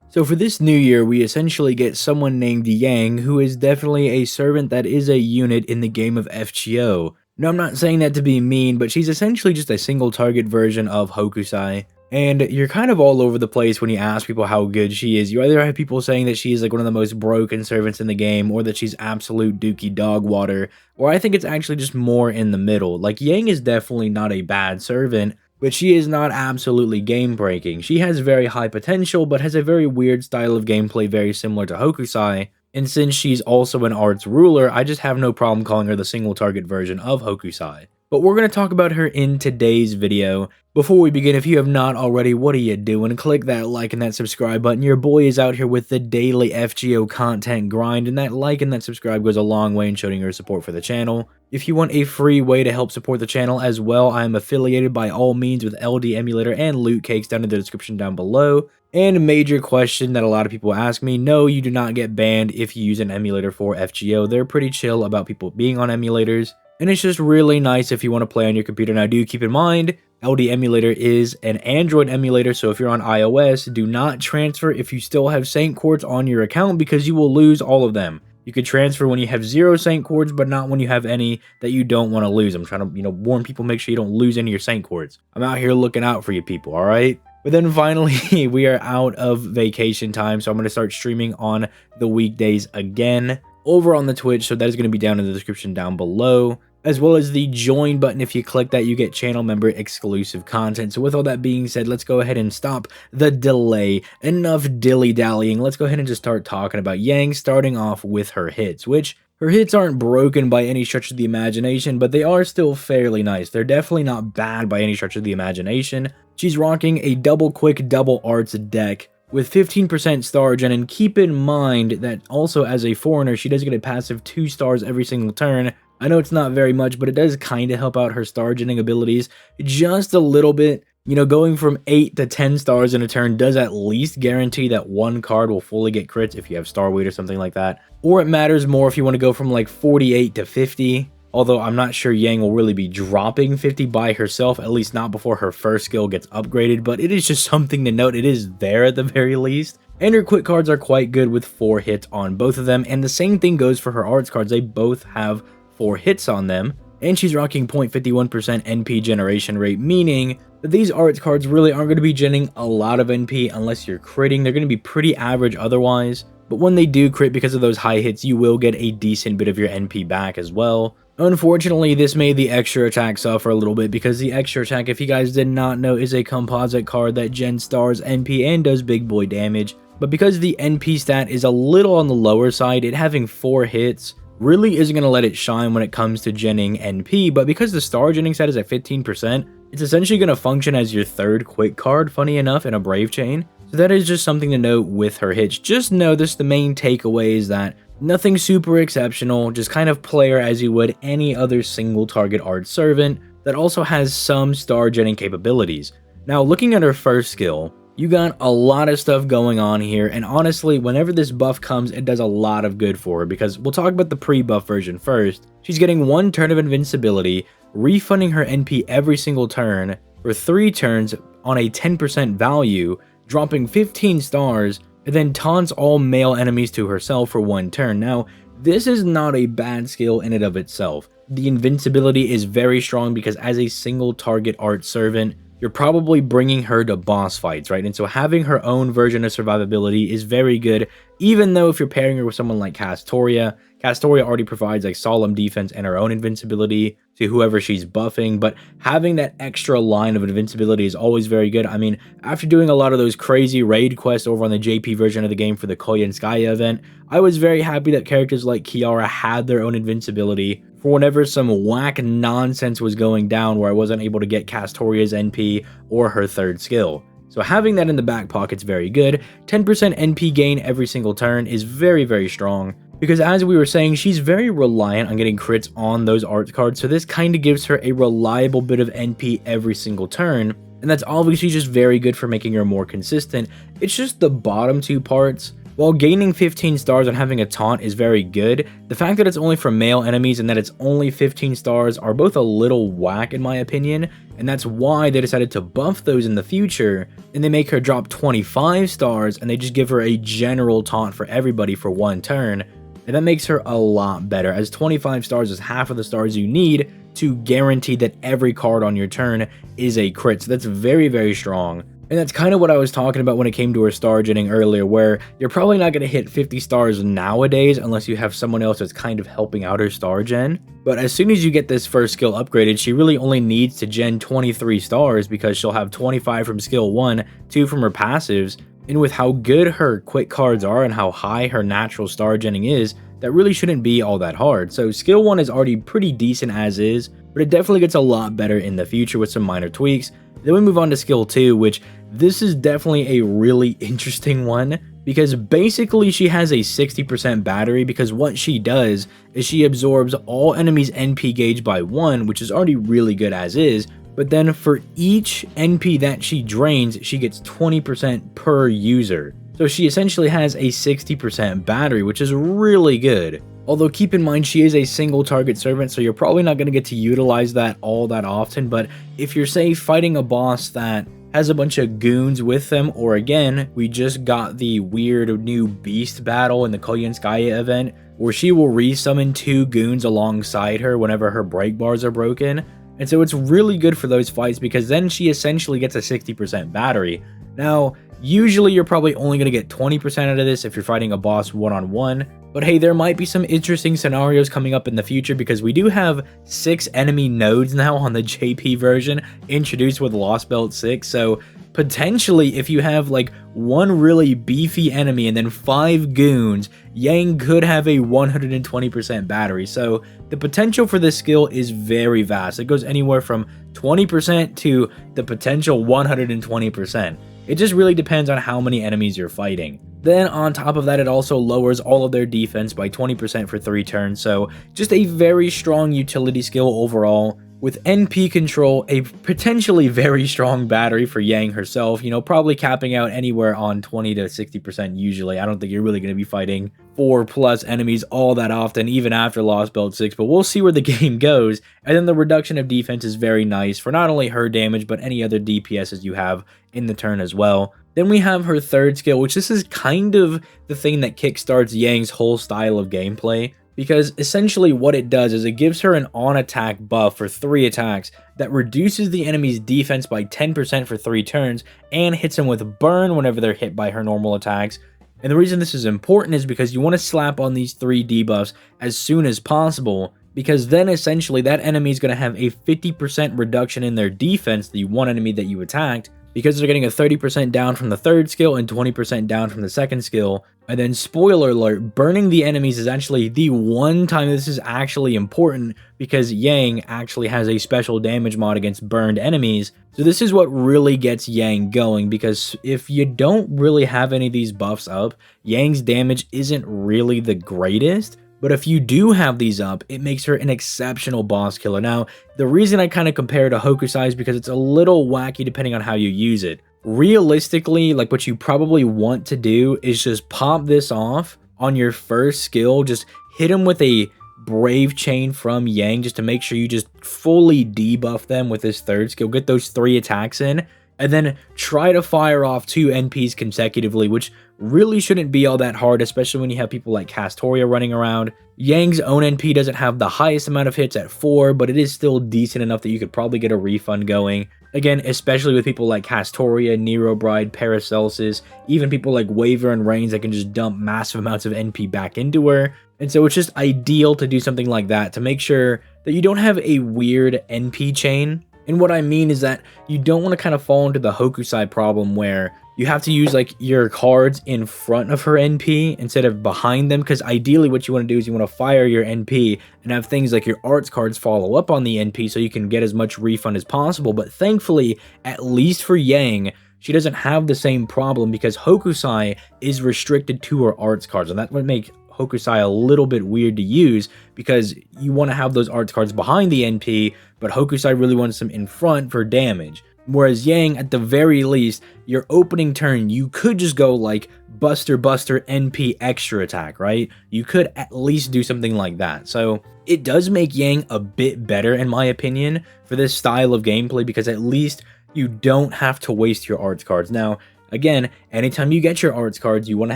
So for this new year, we essentially get someone named Yang, who is definitely a servant that is a unit in the game of FGO. Now, I'm not saying that to be mean, but she's essentially just a single target version of Hokusai. And you're kind of all over the place when you ask people how good she is. You either have people saying that she's like one of the most broken servants in the game, or that she's absolute dookie dog water, or I think it's actually just more in the middle. Like, Yang is definitely not a bad servant, but she is not absolutely game-breaking. She has very high potential, but has a very weird style of gameplay very similar to Hokusai, and since she's also an arts ruler, I just have no problem calling her the single-target version of Hokusai. But we're going to talk about her in today's video. Before we begin, if you have not already, what are you doing? Click that like and that subscribe button. Your boy is out here with the daily FGO content grind, and that like and that subscribe goes a long way in showing your support for the channel. If you want a free way to help support the channel as well, I am affiliated by all means with LD Emulator and Loot Cakes down in the description down below. And a major question that a lot of people ask me, no, you do not get banned if you use an emulator for FGO. They're pretty chill about people being on emulators, and it's just really nice if you want to play on your computer. Now, do keep in mind, LD Emulator is an Android emulator, so if you're on iOS, do not transfer if you still have Saint Quartz on your account, because you will lose all of them. You could transfer when you have 0 Saint Quartz, but not when you have any that you don't want to lose. I'm trying to, warn people, make sure you don't lose any of your Saint Quartz. I'm out here looking out for you people, alright? But then finally, we are out of vacation time, so I'm going to start streaming on the weekdays again over on the Twitch, so that is going to be down in the description down below, as well as the join button. If you click that, you get channel member exclusive content. So with all that being said, let's go ahead and stop the delay. Enough dilly-dallying. Let's go ahead and just start talking about Yang, starting off with her hits, which her hits aren't broken by any stretch of the imagination, but they are still fairly nice. They're definitely not bad by any stretch of the imagination. She's rocking a double quick double arts deck with 15% star gen, and keep in mind that also as a foreigner, she does get a passive 2 stars every single turn. I know it's not very much, but it does kind of help out her star genning abilities just a little bit. Going from 8 to 10 stars in a turn does at least guarantee that one card will fully get crits if you have star weight or something like that. Or it matters more if you want to go from like 48 to 50. Although I'm not sure Yang will really be dropping 50 by herself, at least not before her first skill gets upgraded, but it is just something to note. It is there at the very least. And her quick cards are quite good with 4 hits on both of them, and the same thing goes for her arts cards. They both have 4 hits on them, and she's rocking 0.51% NP generation rate, meaning that these arts cards really aren't going to be genning a lot of NP unless you're critting. They're going to be pretty average otherwise, but when they do crit because of those high hits, you will get a decent bit of your NP back as well. Unfortunately, this made the extra attack suffer a little bit, because the extra attack, if you guys did not know, is a composite card that gens stars NP and does big boy damage. But because the NP stat is a little on the lower side, it having 4 hits really isn't going to let it shine when it comes to genning NP, but because the star genning stat is at 15%, it's essentially going to function as your 3rd quick card, funny enough, in a Brave Chain. So that is just something to note with her hits. Just know this, the main takeaway is that nothing super exceptional, just kind of play her as you would any other single target art servant that also has some star genning capabilities. Now, looking at her first skill, you got a lot of stuff going on here, and honestly, whenever this buff comes, it does a lot of good for her, because we'll talk about the pre-buff version first. She's getting 1 turn of invincibility, refunding her NP every single turn for 3 turns on a 10% value, dropping 15 stars, and then taunts all male enemies to herself for 1 turn. Now, this is not a bad skill in and of itself. The invincibility is very strong because as a single target art servant, you're probably bringing her to boss fights, right? And so having her own version of survivability is very good, even though if you're pairing her with someone like Castoria already provides like solemn defense and her own invincibility to whoever she's buffing, but having that extra line of invincibility is always very good. I mean, after doing a lot of those crazy raid quests over on the JP version of the game for the Koyanskaya event, I was very happy that characters like Kiara had their own invincibility for whenever some whack nonsense was going down where I wasn't able to get Castoria's NP or her 3rd skill. So having that in the back pocket's very good. 10% NP gain every single turn is very, very strong, because as we were saying, she's very reliant on getting crits on those art cards, so this kind of gives her a reliable bit of NP every single turn, and that's obviously just very good for making her more consistent. It's just the bottom 2 parts While gaining 15 stars and having a taunt is very good, the fact that it's only for male enemies and that it's only 15 stars are both a little whack in my opinion, and that's why they decided to buff those in the future, and they make her drop 25 stars and they just give her a general taunt for everybody for one turn, and that makes her a lot better, as 25 stars is half of the stars you need to guarantee that every card on your turn is a crit, so that's very, very strong. And that's kind of what I was talking about when it came to her star genning earlier, where you're probably not going to hit 50 stars nowadays unless you have someone else that's kind of helping out her star gen. But as soon as you get this first skill upgraded, she really only needs to gen 23 stars because she'll have 25 from skill 1, 2 from her passives, and with how good her quick cards are and how high her natural star genning is, that really shouldn't be all that hard. So skill 1 is already pretty decent as is, but it definitely gets a lot better in the future with some minor tweaks. Then we move on to skill 2, which this is definitely a really interesting one, because basically she has a 60% battery, because what she does is she absorbs all enemies' NP gauge by 1, which is already really good as is, but then for each NP that she drains, she gets 20% per user. So she essentially has a 60% battery, which is really good. Although keep in mind she is a single target servant, so you're probably not going to get to utilize that all that often, but if you're, say, fighting a boss that has a bunch of goons with them, or again, we just got the weird new beast battle in the Koyanskaya event, where she will resummon 2 goons alongside her whenever her break bars are broken, and so it's really good for those fights because then she essentially gets a 60% battery. Now, usually you're probably only going to get 20% out of this if you're fighting a boss one-on-one, but hey, there might be some interesting scenarios coming up in the future because we do have 6 enemy nodes now on the JP version introduced with Lost Belt 6, so potentially if you have like one really beefy enemy and then 5 goons, Yang could have a 120% battery, so the potential for this skill is very vast. It goes anywhere from 20% to the potential 120%. It just really depends on how many enemies you're fighting. Then on top of that, it also lowers all of their defense by 20% for 3 turns, so just a very strong utility skill overall. With NP control, a potentially very strong battery for Yang herself, you know, probably capping out anywhere on 20 to 60% usually. I don't think you're really going to be fighting 4+ enemies all that often, even after Lost Belt 6, but we'll see where the game goes. And then the reduction of defense is very nice for not only her damage, but any other DPSs you have in the turn as well. Then we have her third skill, which this is kind of the thing that kickstarts Yang's whole style of gameplay, because essentially what it does is it gives her an on-attack buff for 3 attacks that reduces the enemy's defense by 10% for 3 turns and hits them with burn whenever they're hit by her normal attacks. And the reason this is important is because you want to slap on these 3 debuffs as soon as possible, because then essentially that enemy is going to have a 50% reduction in their defense, the one enemy that you attacked, because they're getting a 30% down from the third skill and 20% down from the second skill. And then spoiler alert, burning the enemies is actually the one time this is actually important, because Yang actually has a special damage mod against burned enemies. So this is what really gets Yang going, because if you don't really have any of these buffs up, Yang's damage isn't really the greatest. But if you do have these up, it makes her an exceptional boss killer. Now, the reason I kind of compare to Hokusai is because it's a little wacky depending on how you use it. Realistically, like what you probably want to do is just pop this off on your first skill, just hit him with a Brave Chain from Yang just to make sure you just fully debuff them with this third skill, get those 3 attacks in, and then try to fire off 2 NPs consecutively, which really shouldn't be all that hard, especially when you have people like Castoria running around. Yang's own NP doesn't have the highest amount of hits at 4, but it is still decent enough that you could probably get a refund going. Again, especially with people like Castoria, Nero Bride, Paracelsus, even people like Waver and Reigns that can just dump massive amounts of NP back into her. And so it's just ideal to do something like that to make sure that you don't have a weird NP chain. And what I mean is that you don't want to kind of fall into the Hokusai problem where you have to use like your cards in front of her NP instead of behind them, because ideally what you want to do is you want to fire your NP and have things like your arts cards follow up on the NP so you can get as much refund as possible. But thankfully, at least for Yang, she doesn't have the same problem because Hokusai is restricted to her arts cards, and that would make Hokusai a little bit weird to use because you want to have those arts cards behind the NP, but Hokusai really wants them in front for damage. Whereas Yang, at the very least, your opening turn, you could just go like Buster Buster NP extra attack, right? You could at least do something like that. So it does make Yang a bit better, in my opinion, for this style of gameplay, because at least you don't have to waste your arts cards. Now, again, anytime you get your arts cards, you want to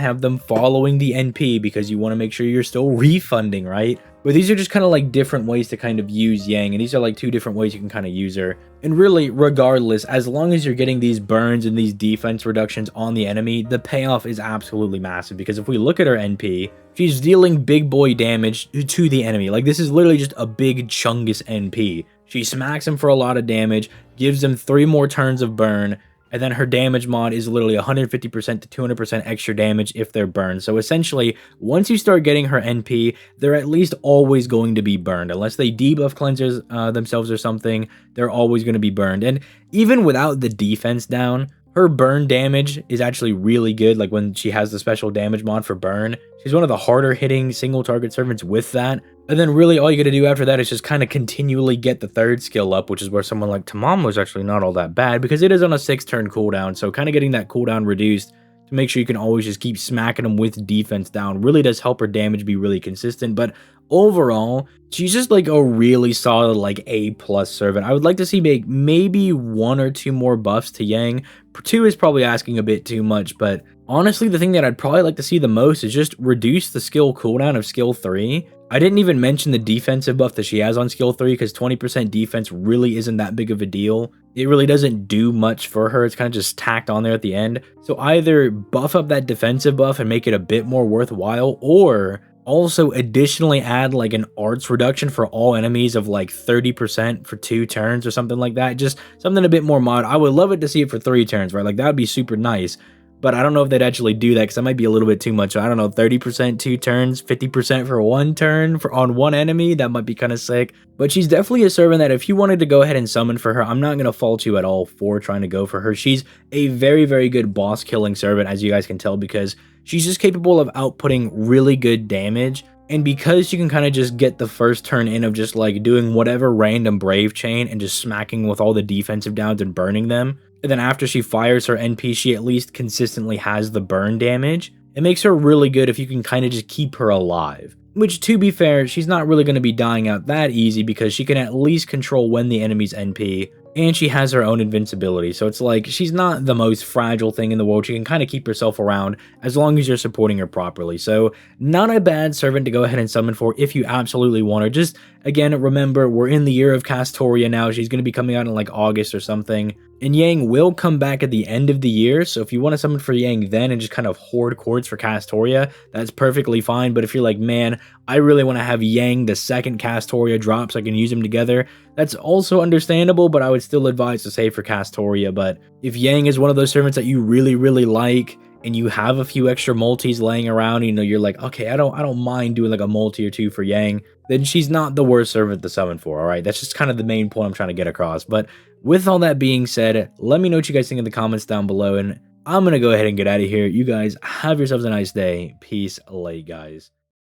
have them following the NP because you want to make sure you're still refunding, right? But these are just kind of like different ways to kind of use Yang, and these are like two different ways you can kind of use her. And really, regardless, as long as you're getting these burns and these defense reductions on the enemy, the payoff is absolutely massive, because if we look at her NP, she's dealing big boy damage to the enemy. Like, this is literally just a big chungus NP. She smacks him for a lot of damage, gives them 3 more turns of burn, and then her damage mod is literally 150% to 200% extra damage if they're burned. So essentially, once you start getting her NP, they're at least always going to be burned. Unless they debuff cleansers themselves or something, they're always going to be burned. And even without the defense down, her burn damage is actually really good. Like, when she has the special damage mod for burn, she's one of the harder hitting single target servants with that. And then really all you gotta do after that is just kind of continually get the 3rd skill up, which is where someone like Tamamo is actually not all that bad, because it is on a 6-turn cooldown. So kind of getting that cooldown reduced to make sure you can always just keep smacking them with defense down really does help her damage be really consistent. But overall, she's just like a really solid like A+ servant. I would like to see maybe 1 or 2 more buffs to Yang. 2 is probably asking a bit too much, but honestly, the thing that I'd probably like to see the most is just reduce the skill cooldown of skill 3. I didn't even mention the defensive buff that she has on skill 3, because 20% defense really isn't that big of a deal. It really doesn't do much for her. It's kind of just tacked on there at the end. So either buff up that defensive buff and make it a bit more worthwhile, or also additionally add like an arts reduction for all enemies of like 30% for 2 turns or something like that. Just something a bit more mod. I would love it to see it for 3 turns, right? Like, that would be super nice. But I don't know if they'd actually do that, because that might be a little bit too much. I don't know, 30% 2 turns, 50% for 1 turn on one enemy. That might be kind of sick. But she's definitely a servant that if you wanted to go ahead and summon for her, I'm not going to fault you at all for trying to go for her. She's a very, very good boss killing servant, as you guys can tell, because she's just capable of outputting really good damage. And because you can kind of just get the first turn in of just like doing whatever random brave chain and just smacking with all the defensive downs and burning them, and then after she fires her NP, she at least consistently has the burn damage. It makes her really good if you can kind of just keep her alive. Which, to be fair, she's not really going to be dying out that easy, because she can at least control when the enemy's NP, and she has her own invincibility. So it's like, she's not the most fragile thing in the world. She can kind of keep herself around as long as you're supporting her properly. So not a bad servant to go ahead and summon for if you absolutely want her. Just, again, remember, we're in the year of Castoria now. She's going to be coming out in like August or something. And Yang will come back at the end of the year, so if you want to summon for Yang then and just kind of hoard cords for Castoria, that's perfectly fine. But if you're like, man, I really want to have Yang the second Castoria drop so I can use them together, that's also understandable, but I would still advise to save for Castoria. But if Yang is one of those servants that you really, really like, and you have a few extra multis laying around, you know, you're like, okay, I don't mind doing like a multi or 2 for Yang, then she's not the worst servant to summon for, alright? That's just kind of the main point I'm trying to get across. But with all that being said, let me know what you guys think in the comments down below, and I'm gonna go ahead and get out of here. You guys have yourselves a nice day. Peace, late guys.